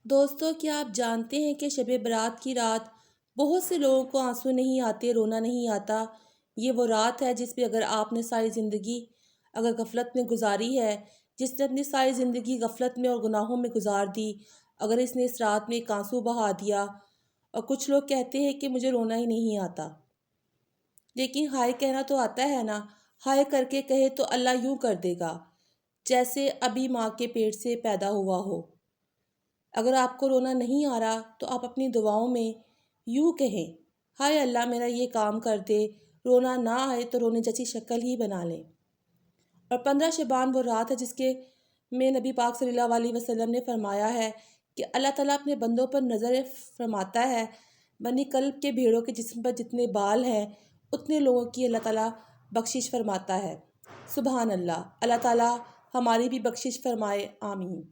दोस्तों, क्या आप जानते हैं कि शब बारात की रात बहुत से लोगों को आंसू नहीं आते, रोना नहीं आता। ये वो रात है जिस पे अगर आपने सारी ज़िंदगी अगर गफलत में गुजारी है, जिसने अपनी सारी ज़िंदगी गफलत में और गुनाहों में गुजार दी, अगर इसने इस रात में एक आंसू बहा दिया। और कुछ लोग कहते हैं कि मुझे रोना ही नहीं आता, लेकिन हाय कहना तो आता है ना। हाय करके कहे तो अल्लाह यूं कर देगा जैसे अभी माँ के पेट से पैदा हुआ हो। अगर आपको रोना नहीं आ रहा तो आप अपनी दुआओं में यूँ कहें, हाय अल्लाह मेरा ये काम कर दे। रोना ना आए तो रोने जैसी शक्ल ही बना लें। और 15 शबान वो रात है जिसके में नबी पाक सल्लल्लाहु अलैहि वसल्लम ने फरमाया है कि अल्लाह ताला अपने बंदों पर नज़र फरमाता है। बनी कल्ब के भेड़ों के जिस्म पर जितने बाल हैं उतने लोगों की अल्लाह ताला बख्शिश फरमाता है। सुबहान अल्लाह। अल्लाह ताला हमारी भी बख्शिश फरमाए, आमीन।